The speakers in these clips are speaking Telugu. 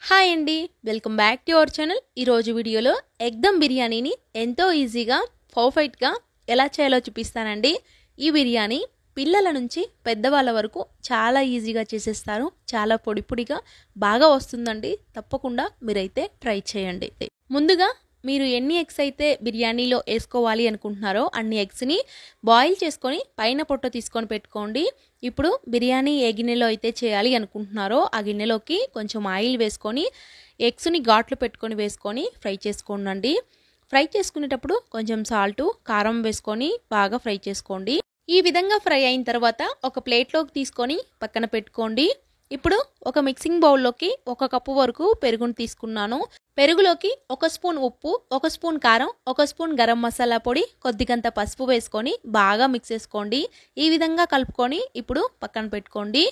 హాయ్ అండి, welcome back to our channel. ఈరోజు వీడియోలో ఎగ్ దమ్ బిర్యానీని ఎంతో ఈజీగా పర్ఫెక్ట్గా ఎలా చేయాలో చూపిస్తానండి. ఈ బిర్యానీ పిల్లల నుంచి పెద్దవాళ్ళ వరకు చాలా ఈజీగా చేసేస్తారు. చాలా పొడి పొడిగా బాగా వస్తుందండి. తప్పకుండా మీరైతే ట్రై చేయండి. ముందుగా మీరు ఎన్ని ఎగ్స్ అయితే బిర్యానీలో వేసుకోవాలి అనుకుంటున్నారో అన్ని ఎగ్స్ని బాయిల్ చేసుకొని పైన పొట్ట తీసుకొని పెట్టుకోండి. ఇప్పుడు బిర్యానీ ఏ గిన్నెలో అయితే చేయాలి అనుకుంటున్నారో ఆ గిన్నెలోకి కొంచెం ఆయిల్ వేసుకొని ఎగ్స్ని ఘాట్లు పెట్టుకొని వేసుకొని ఫ్రై చేసుకోండి. ఫ్రై చేసుకునేటప్పుడు కొంచెం సాల్టు కారం వేసుకొని బాగా ఫ్రై చేసుకోండి. ఈ విధంగా ఫ్రై అయిన తర్వాత ఒక ప్లేట్లోకి తీసుకొని పక్కన పెట్టుకోండి. ఇప్పుడు ఒక మిక్సింగ్ బౌల్లోకి 1 కప్పు వరకు పెరుగును తీసుకున్నాను. పెరుగులోకి 1 స్పూన్ ఉప్పు, 1 స్పూన్ కారం, 1 స్పూన్ గరం మసాలా పొడి, కొద్దిగంత పసుపు వేసుకొని బాగా మిక్స్ చేసుకోండి. ఈ విధంగా కలుపుకొని ఇప్పుడు పక్కన పెట్టుకోండి.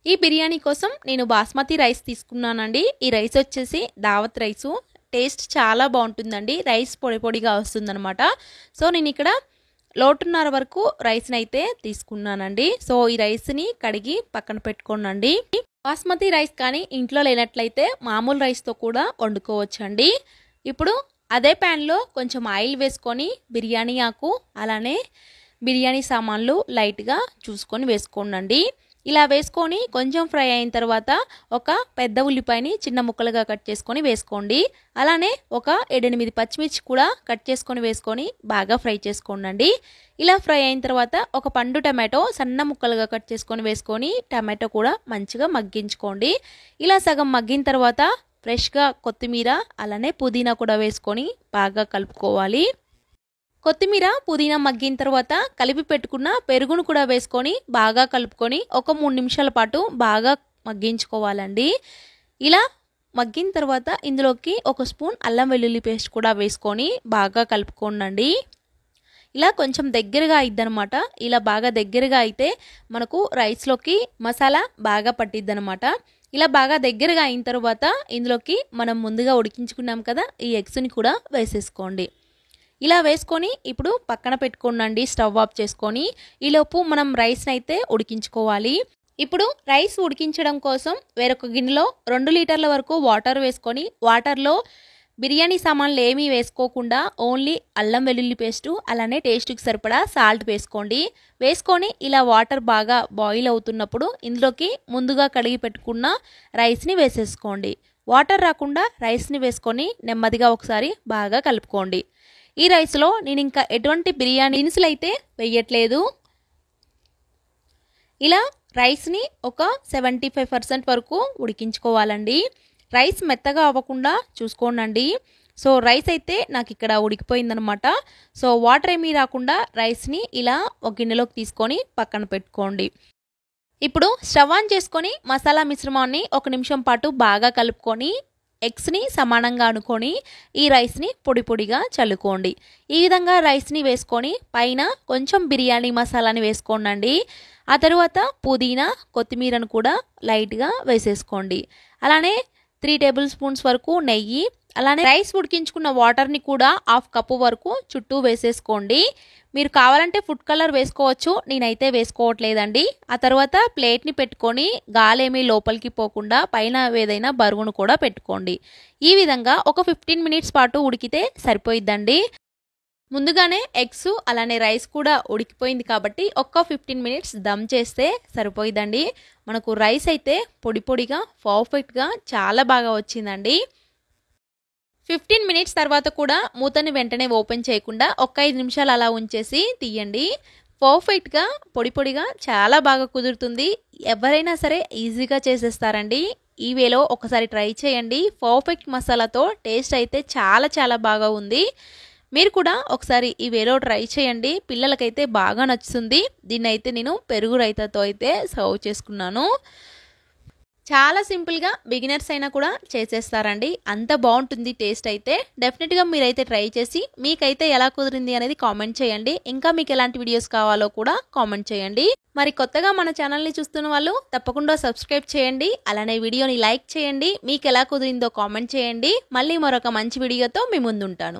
ఈ బిర్యానీ కోసం నేను బాస్మతి రైస్ తీసుకున్నానండి. ఈ రైస్ వచ్చేసి దావత్ రైసు. టేస్ట్ చాలా బాగుంటుందండి. రైస్ పొడి పొడిగా వస్తుందన్నమాట. సో నేను ఇక్కడ లోటున్నర వరకు రైస్ని అయితే తీసుకున్నానండి. సో ఈ రైస్ని కడిగి పక్కన పెట్టుకోనండి. బాస్మతి రైస్ కానీ ఇంట్లో లేనట్లయితే మామూలు రైస్తో కూడా వండుకోవచ్చండి. ఇప్పుడు అదే ప్యాన్లో కొంచెం ఆయిల్ వేసుకొని బిర్యానీ ఆకు అలానే బిర్యానీ సామాన్లు లైట్గా చూసుకొని వేసుకోండి. ఇలా వేసుకొని కొంచెం ఫ్రై అయిన తర్వాత ఒక పెద్ద ఉల్లిపాయని చిన్న ముక్కలుగా కట్ చేసుకొని వేసుకోండి. అలానే ఒక 7-8 పచ్చిమిర్చి కూడా కట్ చేసుకొని వేసుకొని బాగా ఫ్రై చేసుకోండి. ఇలా ఫ్రై అయిన తర్వాత ఒక పండు టమాటో సన్న ముక్కలుగా కట్ చేసుకొని వేసుకొని టమాటో కూడా మంచిగా మగ్గించుకోండి. ఇలా సగం మగ్గిన తర్వాత ఫ్రెష్గా కొత్తిమీర అలానే పుదీనా కూడా వేసుకొని బాగా కలుపుకోవాలి. కొత్తిమీర పుదీనా మగ్గిన తర్వాత కలిపి పెట్టుకున్న పెరుగును కూడా వేసుకొని బాగా కలుపుకొని ఒక 3 నిమిషాల పాటు బాగా మగ్గించుకోవాలండి. ఇలా మగ్గిన తర్వాత ఇందులోకి 1 స్పూన్ అల్లం వెల్లుల్లి పేస్ట్ కూడా వేసుకొని బాగా కలుపుకోండి. ఇలా కొంచెం దగ్గరగా అయిద్దనమాట. ఇలా బాగా దగ్గరగా అయితే మనకు రైస్లోకి మసాలా బాగా పట్టిద్దనమాట. ఇలా బాగా దగ్గరగా అయిన తర్వాత ఇందులోకి మనం ముందుగా ఉడికించుకున్నాం కదా, ఈ ఎగ్స్ని కూడా వేసేసుకోండి. ఇలా వేసుకొని ఇప్పుడు పక్కన పెట్టుకోండి. స్టవ్ ఆఫ్ చేసుకొని ఈలోపు మనం రైస్ని అయితే ఉడికించుకోవాలి. ఇప్పుడు రైస్ ఉడికించడం కోసం వేరొక గిన్నెలో 2 లీటర్ల వరకు వాటర్ వేసుకొని వాటర్లో బిర్యానీ సామాన్లు ఏమీ వేసుకోకుండా ఓన్లీ అల్లం వెల్లుల్లి పేస్టు అలానే టేస్ట్కి సరిపడా సాల్ట్ వేసుకోండి. వేసుకొని ఇలా వాటర్ బాగా బాయిల్ అవుతున్నప్పుడు ఇందులోకి ముందుగా కడిగి పెట్టుకున్న రైస్ని వేసేసుకోండి. వాటర్ రాకుండా రైస్ని వేసుకొని నెమ్మదిగా ఒకసారి బాగా కలుపుకోండి. ఈ రైస్లో నేను ఇంకా ఎటువంటి బిర్యానీ దినుసులు అయితే వేయట్లేదు. ఇలా రైస్ని ఒక 75% వరకు ఉడికించుకోవాలండి. రైస్ మెత్తగా అవ్వకుండా చూసుకోండి. సో రైస్ అయితే నాకు ఇక్కడ ఉడికిపోయిందనమాట. సో వాటర్ ఏమీ రాకుండా రైస్ని ఇలా ఒక గిన్నెలోకి తీసుకొని పక్కన పెట్టుకోండి. ఇప్పుడు స్టవ్ ఆన్ చేసుకొని మసాలా మిశ్రమాన్ని 1 నిమిషం పాటు బాగా కలుపుకొని ఎగ్స్ని సమానంగా అనుకొని ఈ రైస్ని పొడి పొడిగా చల్లుకోండి. ఈ విధంగా రైస్ని వేసుకొని పైన కొంచెం బిర్యానీ మసాలాని వేసుకోండి. ఆ తర్వాత పుదీనా కొత్తిమీరను కూడా లైట్గా వేసేసుకోండి. అలానే 3 టేబుల్ స్పూన్స్ వరకు నెయ్యి అలానే రైస్ ఉడికించుకున్న వాటర్ని కూడా 1/2 కప్పు వరకు చుట్టూ వేసేసుకోండి. మీరు కావాలంటే ఫుడ్ కలర్ వేసుకోవచ్చు. నేనైతే వేసుకోవట్లేదండి. ఆ తర్వాత ప్లేట్ని పెట్టుకొని గాలేమీ లోపలికి పోకుండా పైన ఏదైనా బరువును కూడా పెట్టుకోండి. ఈ విధంగా ఒక 15 మినిట్స్ పాటు ఉడికితే సరిపోయిద్దండి. ముందుగానే ఎగ్స్ అలానే రైస్ కూడా ఉడికిపోయింది కాబట్టి ఒక 15 మినిట్స్ దమ్ చేస్తే సరిపోయిద్దండి. మనకు రైస్ అయితే పొడి పొడిగా పర్ఫెక్ట్గా చాలా బాగా వచ్చిందండి. 15 మినిట్స్ తర్వాత కూడా మూతని వెంటనే ఓపెన్ చేయకుండా ఒక 5 నిమిషాలు అలా ఉంచేసి తీయండి. పర్ఫెక్ట్గా పొడి పొడిగా చాలా బాగా కుదురుతుంది. ఎవరైనా సరే ఈజీగా చేసేస్తారండి. ఈ వేలో ఒకసారి ట్రై చేయండి. పర్ఫెక్ట్ మసాలాతో టేస్ట్ అయితే చాలా చాలా బాగా ఉంది. మీరు కూడా ఒకసారి ఈ వేలో ట్రై చేయండి. పిల్లలకైతే బాగా నచ్చుతుంది. దీన్ని అయితే నేను పెరుగు రైతాతో అయితే సర్వ్ చేసుకున్నాను. చాలా సింపుల్గా బిగినర్స్ అయినా కూడా చేసేస్తారండి. అంత బాగుంటుంది టేస్ట్ అయితే. డెఫినెట్గా మీరైతే ట్రై చేసి మీకైతే ఎలా కుదిరింది అనేది కామెంట్ చేయండి. ఇంకా మీకు ఎలాంటి వీడియోస్ కావాలో కూడా కామెంట్ చేయండి. మరి కొత్తగా మన ఛానల్ని చూస్తున్న వాళ్ళు తప్పకుండా సబ్స్క్రైబ్ చేయండి. అలానే వీడియోని లైక్ చేయండి. మీకు ఎలా కుదిరిందో కామెంట్ చేయండి. మళ్ళీ మరొక మంచి వీడియోతో మీ ముందుంటాను.